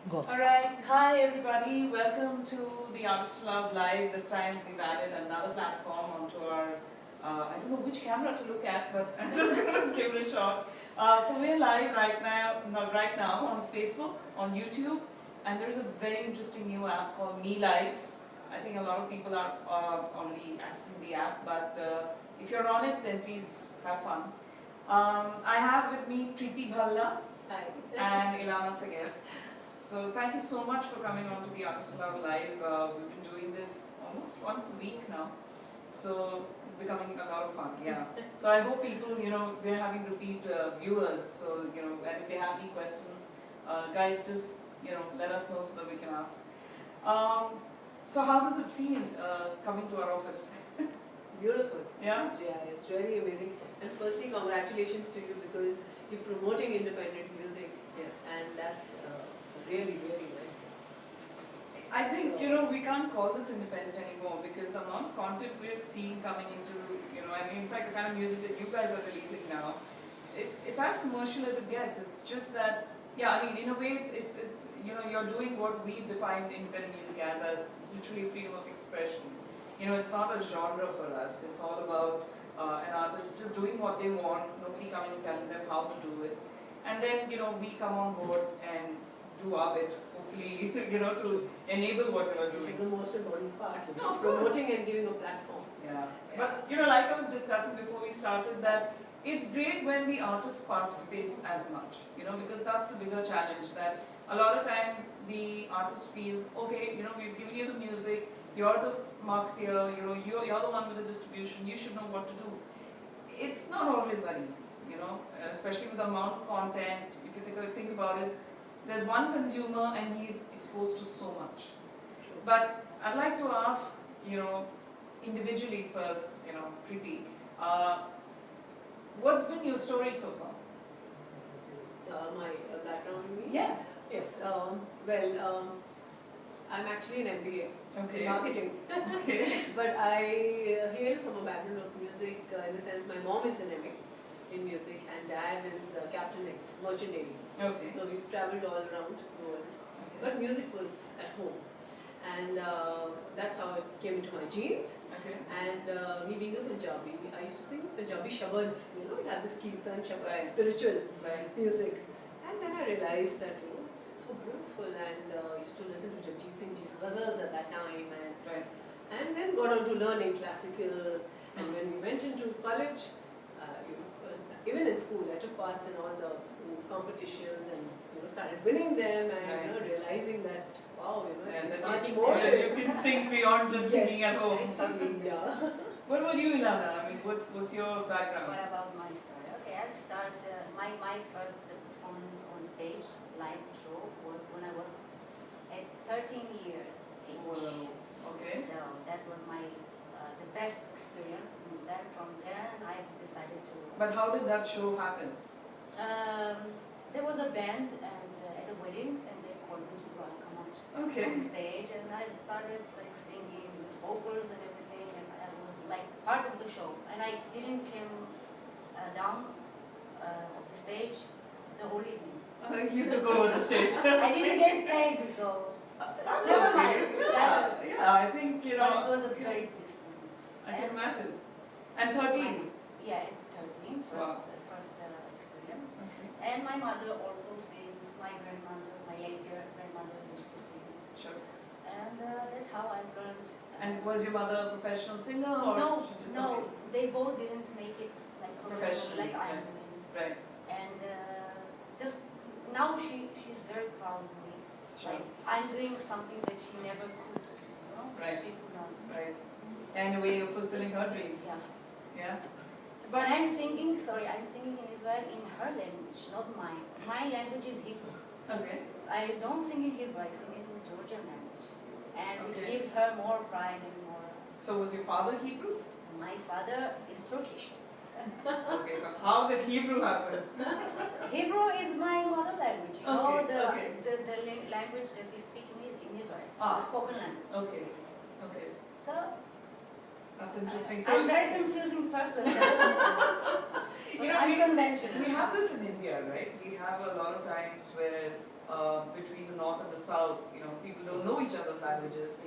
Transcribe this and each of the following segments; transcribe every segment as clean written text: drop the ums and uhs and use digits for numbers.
Go. Alright, hi everybody, welcome to the Artist Aloud Live. This time we've added another platform onto our, I don't know which camera to look at, but I'm just going to give it a shot. So we're live right now on Facebook, on YouTube, and there's a very interesting new app called Me Live. I think a lot of people are already accessing the app, but if you're on it, then please have fun. I have with me Preety Bhalla. Hi. And Ilana Segev. So thank you so much for coming on to the Artist Aloud Live. We've been doing this almost once a week now. So it's becoming a lot of fun, yeah. So I hope people, we're having repeat viewers. So, and if they have any questions, guys, just, let us know so that we can ask. So how does it feel coming to our office? Beautiful. Yeah? Yeah, it's really amazing. And firstly, congratulations to you because you're promoting independent music. Yes. And that's really, really nice. I think, we can't call this independent anymore because the amount of content we're seeing coming into, and in fact the kind of music that you guys are releasing now, it's as commercial as it gets. It's just that, yeah, I mean, in a way it's you're doing what we defined independent music as literally freedom of expression. It's not a genre for us. It's all about an artist just doing what they want, nobody coming and telling them how to do it. And then, we come on board and do our bit, hopefully, to enable what you're doing. Which is the most important part, No, of course. promoting and giving a platform. Yeah. But, like I was discussing before we started, that it's great when the artist participates as much, because that's the bigger challenge, that a lot of times the artist feels, okay, we've given you the music, you're the marketeer, you're the one with the distribution, you should know what to do. It's not always that easy, especially with the amount of content. If you think about it, there's one consumer and he's exposed to so much. Sure. But I'd like to ask, individually first, Preety, what's been your story so far? My background, you mean? Yeah. Yes. I'm actually an MBA in marketing. Okay. But I hail from a background of music in the sense my mom is an MA in music and dad is Captain X, Merchant Navy. Okay. So we've traveled all around the world. Okay. But music was at home. And that's how it came into my genes. Okay. And me being a Punjabi, I used to sing Punjabi shabads, it had this kirtan shabad, Right. spiritual Right. music. And then I realized that, it's so beautiful and I used to listen to Jagjit Singh Ji's ghazals at that time Right. and then got on to learning classical. And when we went into college, even in school, I took parts in all the competitions and started winning them and Right. realizing that wow, And it's then much you, more. you can sing beyond just singing at home. Yes, singing, yeah. What about you, Ilana? I mean, what's your background? What about my story? Okay, I'll start. My first performance on stage, live show, was when I was at 13 years age. Whoa. Okay. So that was my the best experience. And then from there, I decided to. But how did that show happen? There was a band and at a wedding, and they called me to come on stage, and I started like singing with vocals and everything, and I was like part of the show. And I didn't come down of the stage the whole evening. You took over the stage. I didn't get paid, so That's never okay. mind. Yeah, I think, But it was a very good experience. I can imagine. And 13? Yeah, at 13, Wow. first experience. Okay. And my mother also sings, my grandmother, my grandmother used to sing. Sure. And that's how I learned. And was your mother a professional singer? Or No, she just, no, okay. they both didn't make it like professional, like I'm right. doing. Right. And just now she's very proud of me. Sure. Like I'm doing something that she never could, Right. She could not. Right. And in a way you're fulfilling her dreams. Yeah. Yeah. But I'm singing in Israel in her language, not mine. My language is Hebrew. Okay. I don't sing in Hebrew, I sing in Georgian language. And Okay. it gives her more pride and more. So was your father Hebrew? My father is Turkish. Okay, so how did Hebrew happen? Hebrew is my mother language, Okay, the, okay. the language that we speak in Israel, Ah. the spoken language. Okay. Basically. Okay. So, That's interesting. I'm a very confusing person. You know, Unconventional. we have this in India, right? We have a lot of times where between the north and the south, people don't know each other's languages.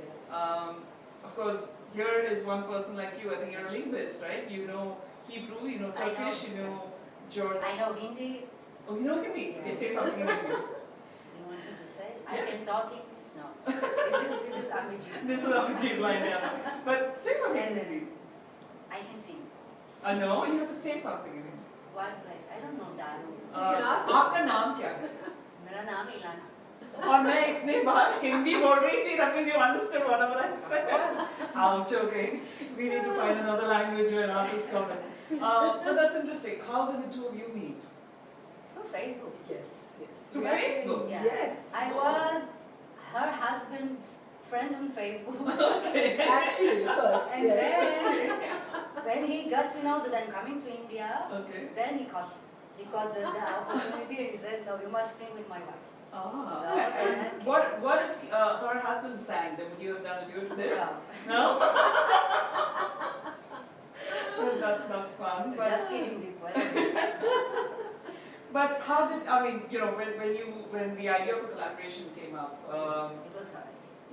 Of course, here is one person like you. I think you're a linguist, right? You know Hebrew, you know Turkish, you know Jordan. I know Hindi. Oh, you know Hindi? Yeah. Okay, say something in Hindi. You want me to say? I Yeah. can talk English? No. This is Abhijit. This is Abhijit's line, yeah. But say something in Hindi. I can sing. No, you have to say something in Hindi. What place? I don't know that. आपका नाम क्या है? मेरा नाम इलाना. और मैं इतनी बार हिंदी बोल रही थी, that means you understood whatever I said. Ouch, okay. We need to find another language where artists come in. But that's interesting. How did the two of you meet? Through Facebook. Yes. Through Yes. Facebook? Yeah. Yes. I was her husband's friend on Facebook. Okay. Actually, first, And yes. then, when he got to know that I'm coming to India, Okay. then he got the opportunity and he said, no, you must sing with my wife. Ah. So, And what if her husband sang? Then would you have done a duet with him? Yeah. No? Well, that's fun. Just kidding, Deep. But how did, I mean, when the idea of a collaboration came up, It was her.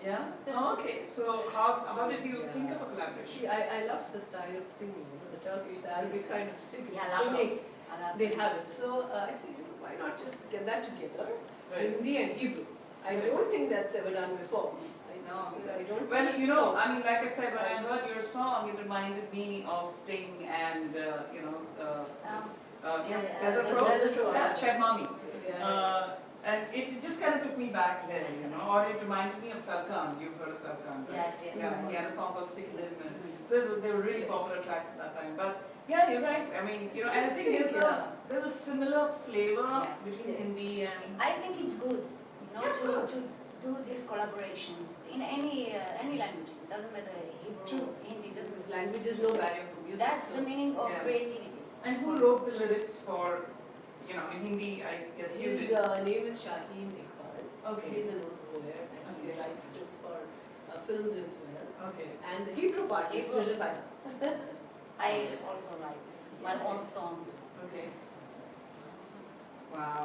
yeah? Oh, okay. So how did you think of a collaboration? See, I love the style of singing, the Turkish, the Arabic kind of singing. Yeah, I love singing. it. I love They it. have it. So I said, why not just get that together? Right. Hindi and Hebrew. I don't think that's ever done before. No. I don't Well, think so. I mean, like I said, when I heard your song, it reminded me of Sting and, Desert Rose. Desert Rose. Yeah, Ched Mami. Yeah. And it just kind of took me back then, or it reminded me of Tarkan. You've heard of Tarkan, right? Yes, yes. Yeah, he had a song called Sick Lim, and Mhm. they were really popular tracks at that time. But yeah, you're right. I mean, and I think there's a similar flavor between Yes. Hindi and. I think it's good, Yeah, of course. to do these collaborations in any languages. It doesn't matter Hebrew, True. Hindi, doesn't. Because language is no barrier for music. That's so. the meaning of Yeah. creativity. And who wrote the lyrics for, in Hindi? I guess you His did. name is Shaheen Iqbal. Okay. He's an author lawyer and he Okay. writes scripts for films as well. Okay. And the Hebrew part is Hebrew. written by her. I also write my Yes. own songs. Okay. Wow.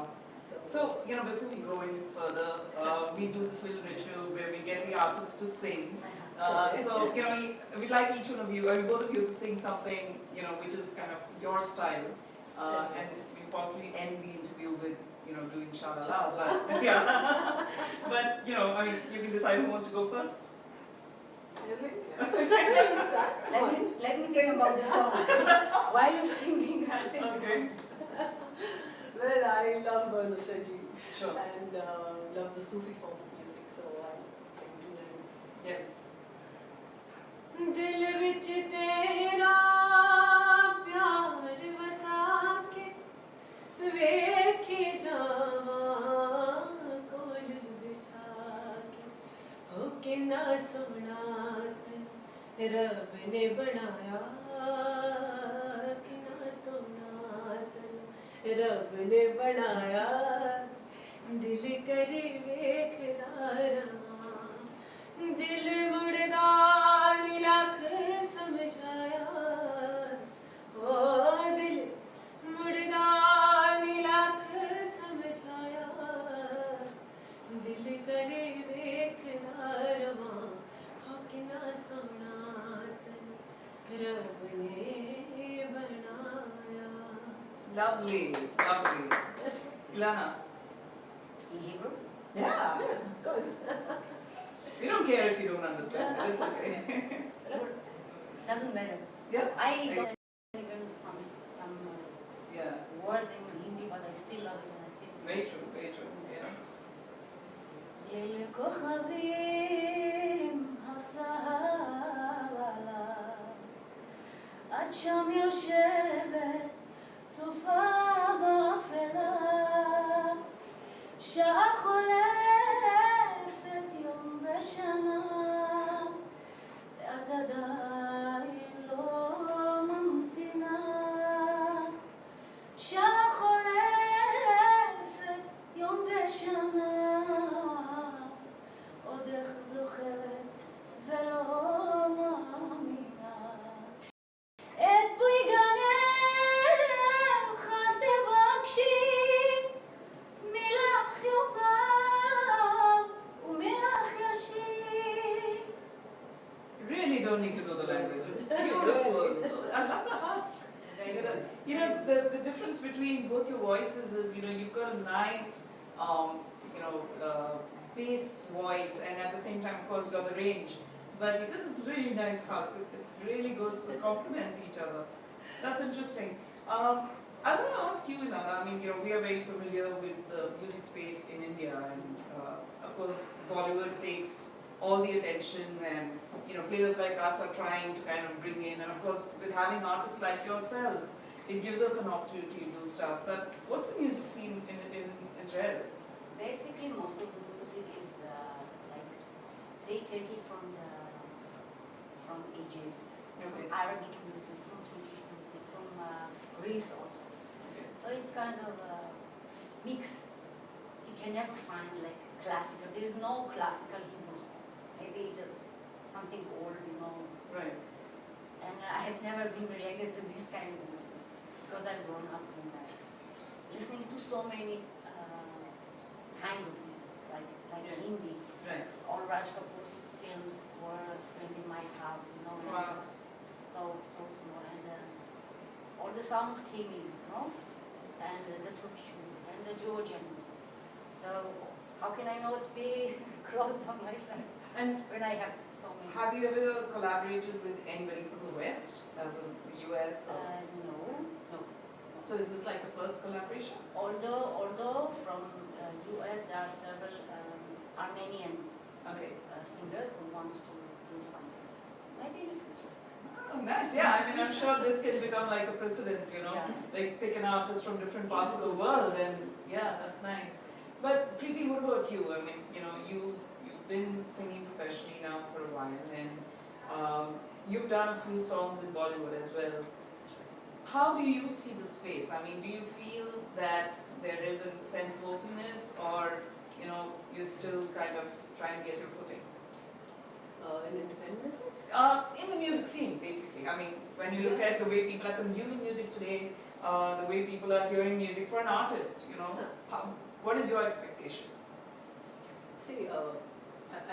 So, before we go any further, we do this little ritual where we get the artist to sing. So, we'd like each one of you, both of you, to sing something, which is kind of your style. And we possibly end the interview with, doing Shala. But, yeah. But, you can decide who wants to go first. Let me think about the song while you're singing. Okay. Well, I love Nusraji Sure. and love the Sufi form of music, so I'll sing 2 lines. Yes. दिल विच तेरा प्यार वसा के वेखे जावां कोल बिठा के हो किन्ना सोहना तन रब ने बनाया किन्ना सोहना तन रब ने बनाया दिल करे वेखदा रवां दिल मुड़दा नी लख समझाया ओ दिल मुड़दा नी लख समझाया दिल करे वेखदा रवां हो किन्ना सोहना तन रब ने बनाया. Lovely. Lovely. Ilana. In Hebrew? Yeah. Of course. We don't care if you don't understand it. It's okay. Doesn't matter. Yeah. I don't even some Yeah. words in Hindi, but I still love it and I still sing. Very true. Very true. Yeah. אל כוכבים הסהלה את שם יושבת צופה באפלה שעה חולפת יום בשנה ואת עדיין לא ממתינה שעה חולפת יום בשנה עוד איך זוכרת ולא מאמינה את פרי גנך אל תבקשי מילך יומה don't need to know the language. It's beautiful. I love the husk. Very good. The difference between both your voices is, you've got a nice, bass voice, and at the same time, of course, you've got the range. But you've got this really nice husk. It really complements each other. That's interesting. I want to ask you, Ilana, I mean, we are very familiar with the music space in India, and of course, Bollywood takes all the attention, and players like us are trying to kind of bring in, and of course, with having artists like yourselves, it gives us an opportunity to do stuff. But what's the music scene in Israel? Basically, most of the music is like they take it from Egypt, from Arabic music, from Turkish music, from Greece also. Okay. So it's kind of mixed. You can never find like classical. There is no classical Hindu song. Maybe just something old, Right. And I have never been related to this kind of music because I've grown up in listening to so many kind of music, like Hindi. Right. All Raj Kapoor's films were screened in my house, Wow. so small, and all the sounds came in, and the Turkish music and the Georgian music. So how can I not be closed on myself? And when I have so many. have you ever collaborated with anybody from the West, as in the US? Or? No. So is this like the first collaboration? Although from US there are several Armenian singers who wants to do something. Maybe in the future. Oh, nice. Yeah, I mean, I'm sure this can become like a precedent, Yeah. like pick an artist from different parts of the world, and yeah, that's nice. But Preety, what about you? I mean, you've been singing professionally now for a while, and you've done a few songs in Bollywood as well. How do you see the space? I mean, do you feel that there is a sense of openness, or you're still kind of trying to get your footing? In independent music? In the music scene, basically. I mean, when you look at the way people are consuming music today, the way people are hearing music for an artist, what is your expectation? See,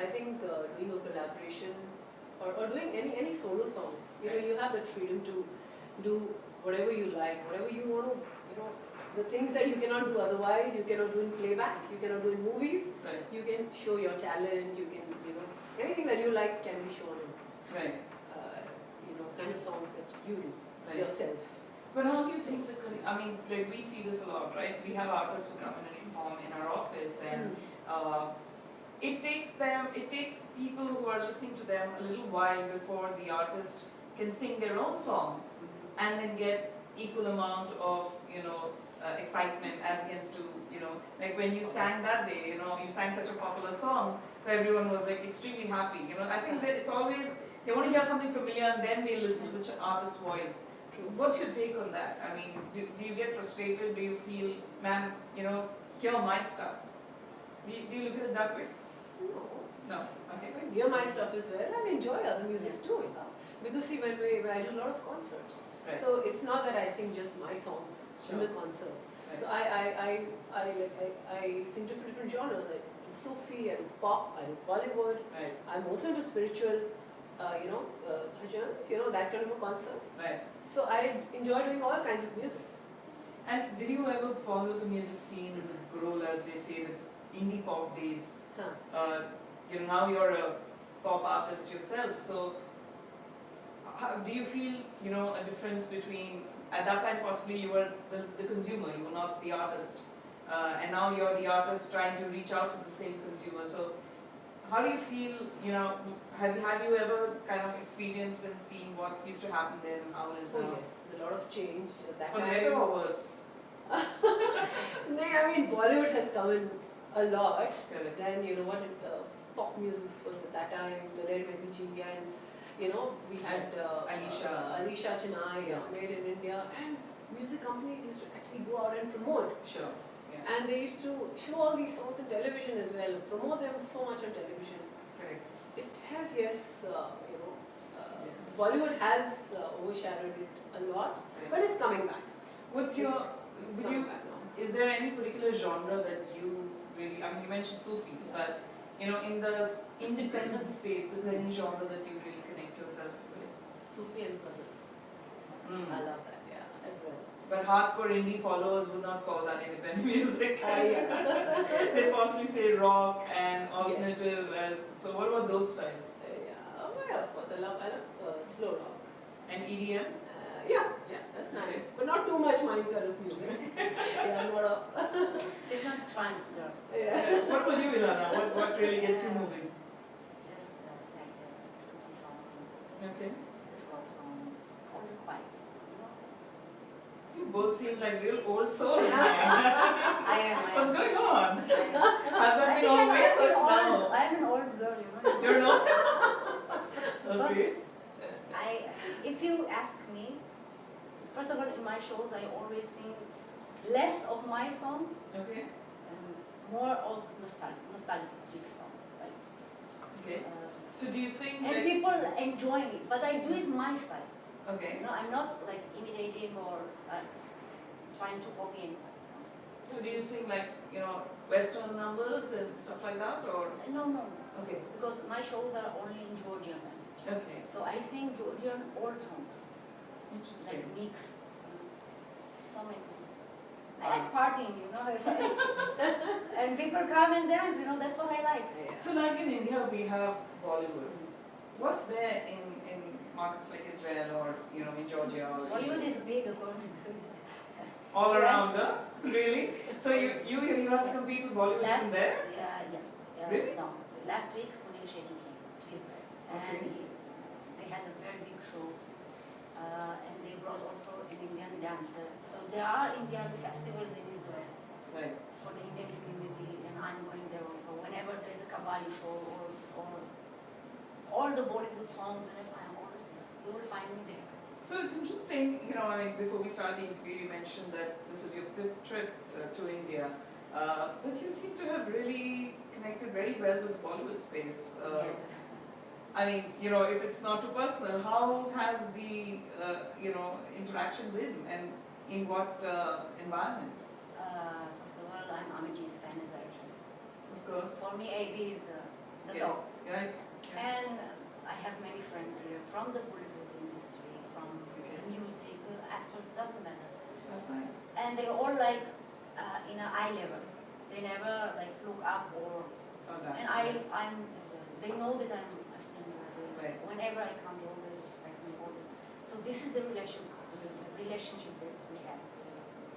I think doing a collaboration or doing any solo song, you have that freedom to do whatever you like, whatever you want to, the things that you cannot do otherwise, you cannot do in playback, you cannot do in movies, Right. you can show your talent, you can, anything that you like can be shown in, Right. kind of songs that you do Right. yourself. But how do you think I mean, like we see this a lot, right? We have artists who come in and perform in our office, and it takes people who are listening to them a little while before the artist can sing their own song and then get equal amount of, excitement as against to, like when you sang that day, you sang such a popular song, so everyone was like extremely happy. I think that it's always, they want to hear something familiar and then they listen to the artist's voice. What's your take on that? I mean, do you get frustrated? Do you feel, man, hear my stuff? Do you look at it that way? No. Okay. Hear my stuff as well and enjoy other music too. Because see, when I do a lot of concerts, Right. so it's not that I sing just my songs in the concert. Right. So I sing different genres. I do Sufi, I do pop, I do Bollywood. Right. I'm also into spiritual, bhajans, that kind of a concert. Right. So I enjoy doing all kinds of music. And did you ever follow the music scene in the growl, as they say, the indie pop days? Now you're a pop artist yourself, so do you feel, a difference between, at that time possibly you were the consumer, you were not the artist, and now you're the artist trying to reach out to the same consumer. So how do you feel, have you ever kind of experienced and seen what used to happen then and how it is now? Oh yes, there's a lot of change at that For time. better or worse? Bollywood has come in a lot. Correct. Then pop music was at that time, the Led Baby and we had Alisha Chennai made in India, and music companies used to actually go out and promote. Sure. Yeah. And they used to show all these songs on television as well, promote them so much on television. Correct. It has, Bollywood has overshadowed it a lot, Correct. but it's coming back. What's your, Coming back now. is there any particular genre that you really, I mean, you mentioned Sufi, but in the independent space, is there any genre that you really connect yourself with? Sufi and puzzles. I love that, yeah, as well. But hardcore indie followers would not call that independent music. Yeah. They possibly say rock and alternative as. So what about those styles? Yeah, oh, yeah, of course. I love slow rock. And EDM? Yeah, that's nice. But not too much my kind of music. Yeah, not a. She's not trance girl. Yeah. What about you, Ilana? What really gets you moving? Just like the Sufi songs, Okay. the slow songs, all the quiet. You both seem like real old souls. I am. What's going on? Has that I been think always or it's now? I'm an old girl, You're not? Okay. If you ask me, first of all, in my shows, I always sing less of my songs, Okay. more of nostalgic songs. Like, Okay. So do you sing and like... people enjoy it, but I do it my style. Okay. I'm not like imitating or trying to copy anyone. So do you sing like, Western numbers and stuff like that, or? No. Okay. Because my shows are only in Georgian language. Okay. So I sing Georgian old songs, Interesting. like mix. So many. I like partying, and people come and dance, that's what I like. So like in India we have Bollywood. What's there in markets like Israel or in Georgia or Bollywood is big according to all around, huh? Really? So you have to compete with Bollywood in there? Yeah. Really? No. Last week Sunil Shetty came to Israel, Okay. and they had a very big show, and they brought also an Indian dancer. So there are Indian festivals in Israel Right. for the Indian community, and I'm going there also. Whenever there is a Qawwali show or all the Bollywood songs, and I'm always there. You will find me there. So it's interesting, before we started the interview, you mentioned that this is your 5th trip to India. But you seem to have really connected very well with the Bollywood space. I mean, if it's not too personal, how has the, interaction been and in what environment? First of all, I'm Amaji's fan, as I said. Of course. For me, AB is the Yes. top. Right. And I have many friends here from the Bollywood industry, from music, actors, doesn't matter. That's nice. And they all like in an eye level. They never like look up or. And I'm as well. They know that I'm a singer. Right. Whenever I come, they always respect me. So this is the relationship that we have.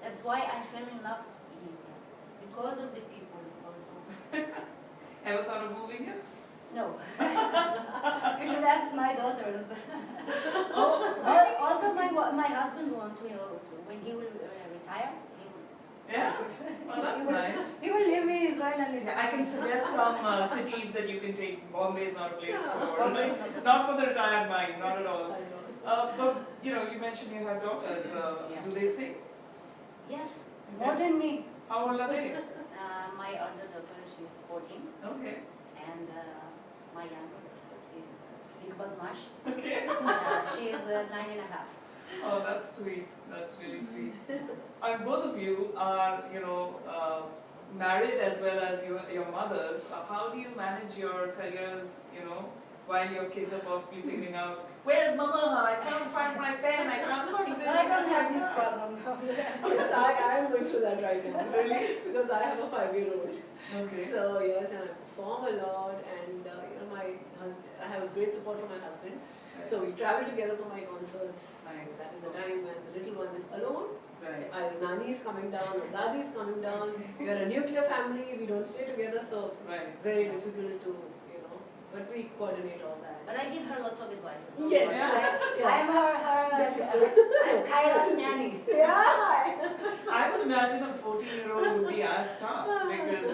That's why I fell in love in India, because of the people. Because of. Ever thought of moving here? No. You should ask my daughters. Oh. Although my husband wants to, when he will retire, he will. Yeah? Well, that's nice. He will leave me Israel and live. Yeah, I can suggest some cities that you can take. Bombay is not a place for. Bombay is not. Not for the retired mind, not at all. But you mentioned you have daughters. Do they sing? Yes, more than me. How old are they? My older daughter, she's 14, Okay. and my younger daughter, she's big badmash. Okay. She is 9.5. Oh, that's sweet. That's really sweet. Both of you are, married as well as your mothers. How do you manage your careers, while your kids are possibly figuring out, where's mama? I can't find my pen. I can't find this. No, I don't have this problem. Yes, I am going through that right now. Really? Because I have a 5-year-old. Okay. So yes, and I perform a lot, and my husband. I have a great support from my husband. Right. So we travel together for my concerts. Nice. That is the time when the little one is alone. Right. So either Nani is coming down or Dadi is coming down. We are a nuclear family. We don't stay together, so Right. very difficult to but we coordinate all that. But I give her lots of advice. Yes. Yeah. I'm her Best sister. I'm Kyra's nanny. Yeah. I would imagine a 14-year-old would be as tough because,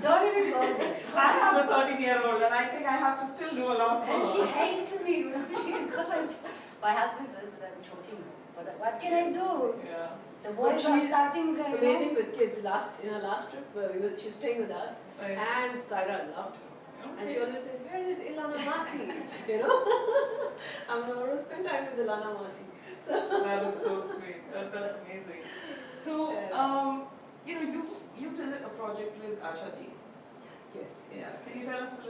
Don't even go there. I have a 13-year-old and I think I have to still do a lot for And her. she hates me because my husband says that I'm choking her. But what can I do? Yeah. The boys are starting. Amazing with kids. In our last trip, she was staying with us, Right. and Kyra loved her. Okay. And she always says, "Where is Ilana Masi?" I'm going to spend time with Ilana Masi. So That is so sweet. That's amazing. So, you did a project with Asha ji. yes.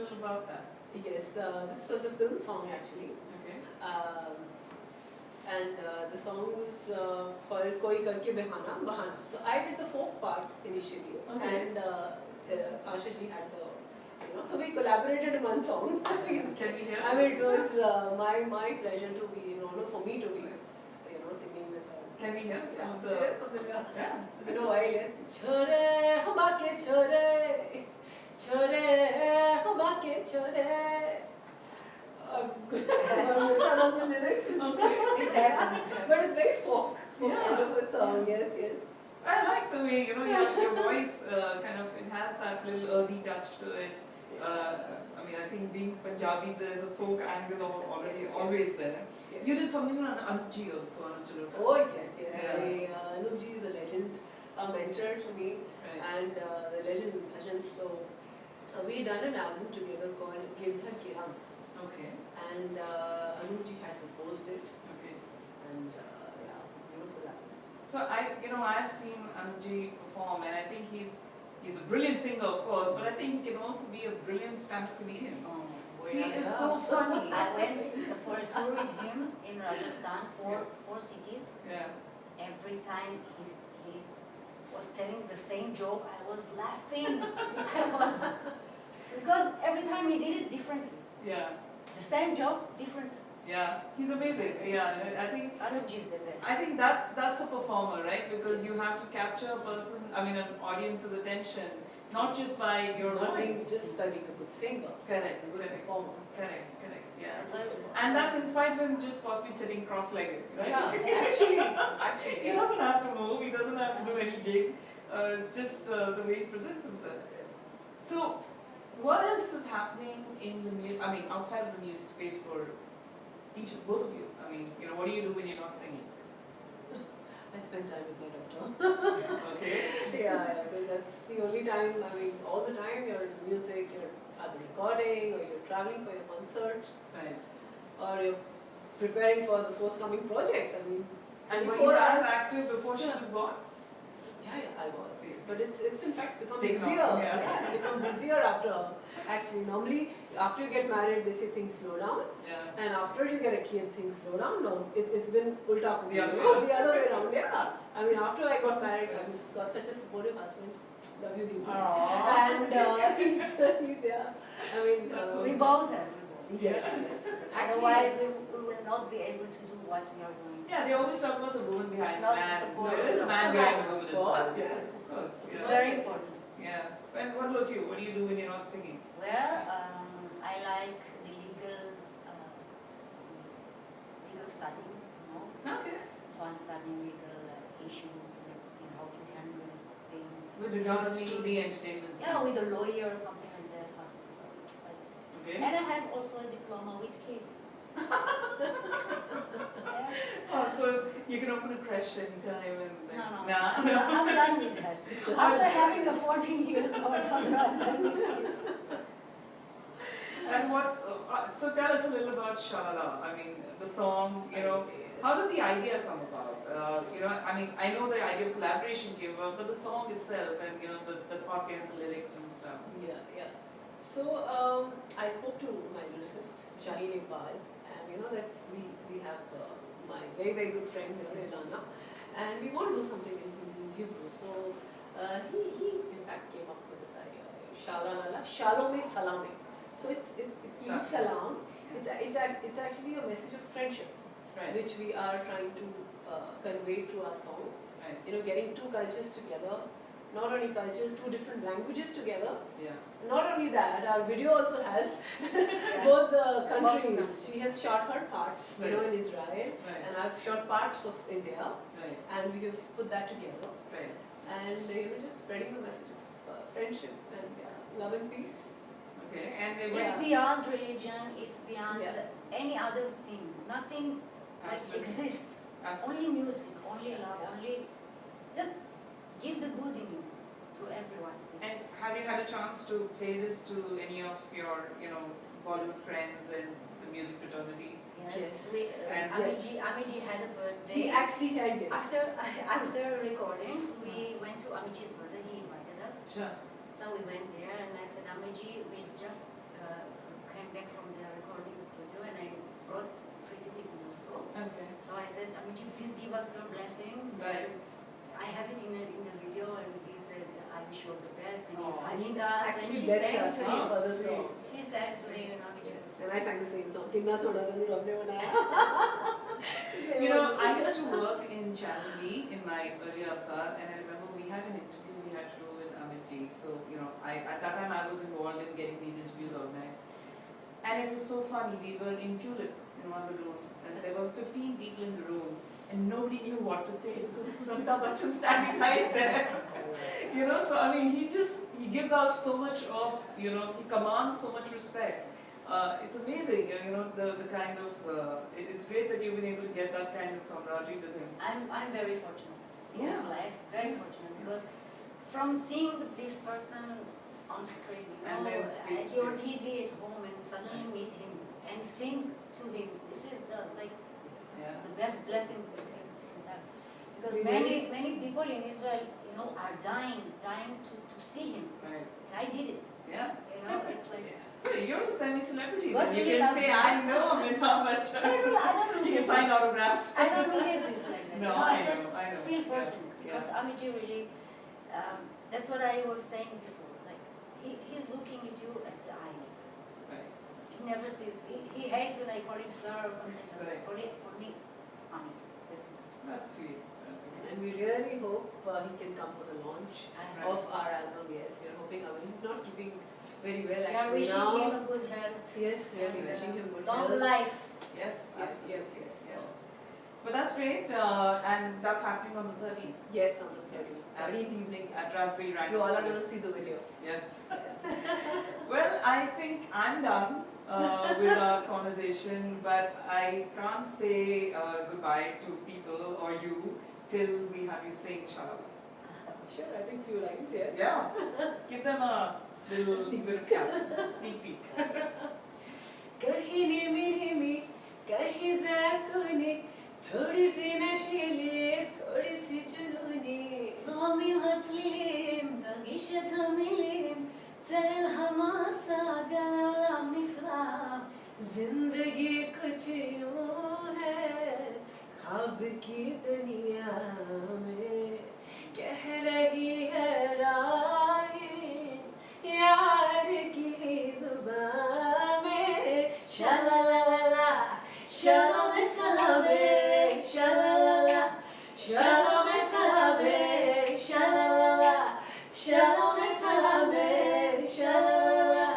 little about that. Yes, this was a film song actually. Okay. And the song was called Koi Karke Bahana. So I did the folk part initially, Okay. and Asha ji had the, so we collaborated in one song. Can we hear? I mean, it was my pleasure to be, for me to be, singing with her. Can we hear some of the? Yeah. Chore haba ke chore, chore haba ke chore. I'm start on the lyrics. Okay. It happened. But it's very folk Yeah. kind of a song. Yes, yes. I like the way your voice kind of, it has that little earthy touch to it. I mean, I think being Punjabi, there's a folk angle already always there. Yes. You did something on Anji also, Anji. Oh yes, yes. Yeah. Anupji is a legend, a mentor to me, and the legend in bhajans. So we done an album together called Girdhar Kiram, Okay. and Anupji had composed it, Okay. and yeah, beautiful album. So I've seen Anji perform, and I think he's a brilliant singer, of course, but I think he can also be a brilliant stand-up comedian. He is so funny. I went for a tour with him in Rajasthan, four cities. Yeah. Every time he was telling the same joke, I was laughing. Because every time he did it differently. Yeah. The same joke, different. Yeah. He's amazing. Yeah. I think. Anupji is the best. I think that's a performer, right? Because you have to capture a person, an audience's attention, not just by your Not being voice. just by being a good singer, Correct. a good Correct. performer. Correct. Yeah. That's why. And that's in spite of him just possibly sitting cross-legged, right? Yeah, actually, He yeah. doesn't have to move. He doesn't have to do any jig. Just the way he presents himself. So, what else is happening in the music? I mean, outside of the music space for both of you. I mean, what do you do when you're not singing? I spend time with my daughter. Okay. Yeah, because that's the only time, all the time you're in music, you're either recording or you're traveling for your concerts Right. or you're preparing for the forthcoming projects. And were you 24 as hours. active before she was born? Yeah, I was. But it's in fact become taken busier. off, yeah. It's become busier after. Actually, normally after you get married, they say things slow down. Yeah. And after you get a kid, things slow down. No, it's been ulta for me. The other way around. The other way around, yeah. After I got married, I got such a supportive husband. Love you, Deepu. Aww. And he's yeah. That's so We sweet. both have. Yes, yes. Otherwise, we will not be able to do what we are doing. Yeah, they always talk about the woman behind the Not man. support. No, there is a man behind the woman as well. Of course, Yes, of course. It's Yeah. very important. Yeah. And what about you? What do you do when you're not singing? Where I like the legal study, Okay. So I'm studying legal issues and everything, how to handle these things. With regards to the entertainment Yeah, scene. with a lawyer or something like that. Okay. And I have also a diploma with kids. Yeah. Oh, so you can open a creche anytime and No. Nah. I'm done with that. After having a 14 years old, I'm done with kids. And so tell us a little about Shalala. The song, how did the idea come about? I know the idea of collaboration came about, but the song itself and, the thought behind the lyrics and stuff. Yeah. So I spoke to my lyricist, Shaheen Iqbal, and that we have my very, very good friend, Ilana, and we want to do something in Hebrew. So he in fact came up with this idea, Shalala, Shalom is Salame. So it means salam. It's actually a message of friendship, Right. which we are trying to convey through our song. Right. Getting two cultures together, not only cultures, two different languages together. Yeah. Not only that, our video also has Yeah. both the countries. countries. She has shot her part, Right. in Israel, Right. and I've shot parts of India, Right. and we have put that together. Right. And just spreading the message of friendship and love and peace. Okay. And It's beyond religion, it's beyond Yeah. any other thing. Nothing Absolutely. exists. Absolutely. Only music, only love, Yeah. only just give the good in you to everyone. And have you had a chance to play this to any of your, Bollywood friends and the music fraternity? Yes. And Amiji had a birthday. He actually had this. After recordings, we went to Amiji's birthday. He invited us. Sure. So we went there, and I said, Amiji, we just She sang blessed us today. for the song. She sang today in our videos. And I sang the same song. Kinna soda tanu rabne banaya. You know, I used to work in Channel V in my earlier avatar, and I remember we had an interview we had to do with Amit ji. So, you know, at that time I was involved in getting these interviews organized. And it was so funny. We were in Tulip in one of the rooms, and there were 15 people in the room, and nobody knew what to say because it was Amitabh Bachchan standing right there. You know, so I mean, he gives out so much of, you know, he commands so much respect. It's amazing, you know, the kind of, it's great that you've been able to get that kind of camaraderie with him. I'm very fortunate in this life, very fortunate, because from seeing this person on screen, you know, And then at your TV at home, and suddenly meet him and sing to him, this is the the best blessing for that. Because many people in Israel, you know, are dying to see him. Right. And I did it. Yeah. You know, it's like. So you're a semi-celebrity. What Then you really can loves say, me. I know Amitabh Bachchan. I don't look You can at sign this. autographs. I don't look at this like that. No, you know, I just know. feel fortunate because Yeah. Amity really, that's what I was saying before. Like he's looking at you at the eye level. Right. He never sees. He hates when I call him sir or something like Right. that. For me, Amity. That's it. That's sweet. That's sweet. And we really hope he can come for the launch Right. of our album. Yes, we are hoping. I mean, he's not keeping very well We are actually wishing now. him a good health. Yes, really and, wishing him good long health. life. Yes, Yes, absolutely. yes, yes. Yeah. But that's great, and that's happening on the 30th Yes, on the Yes. 30th evening. at Raspberry Rhino. You all are going to Swiss. see the video. Yes. Yes. Well, I think I'm done with our conversation, but I can't say goodbye to people or you till we have you sing Shalala. Sure, I think few lines, yes. Yeah. Give them a little sneak peek. कहीं निमी कहीं ज़ैतूनी थोड़ी सी नशीली थोड़ी सी जुनूनी Zomim hatzlilim, targishet hamilim, tzel hamasa galam nifla. जिंदगी कुछ यूं है ख्वाब की दुनिया में कह रही है राहें यार की जुबान में शलालाला शलोम Salameh शलालाला शलोम Salameh शलालाला शलोम Salameh शलालाला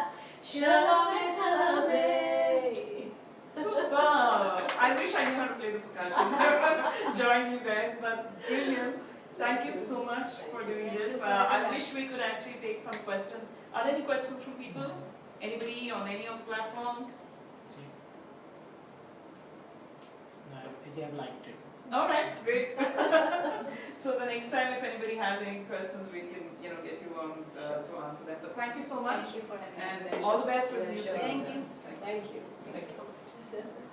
शलोम Salameh. Super! I wish I knew how to play the percussion. Join you guys, but brilliant. Thank you so much for doing Thank you this. for I having wish us. we could actually take some questions. Are there any questions from people? Anybody on any of the platforms? They have liked it. Alright, great. So the next time if anybody has any questions, we can get you on to answer them. But thank you so much. Thank you for having us. And all the best with the new Pleasure. single. Thank you. Thank you. Thank you.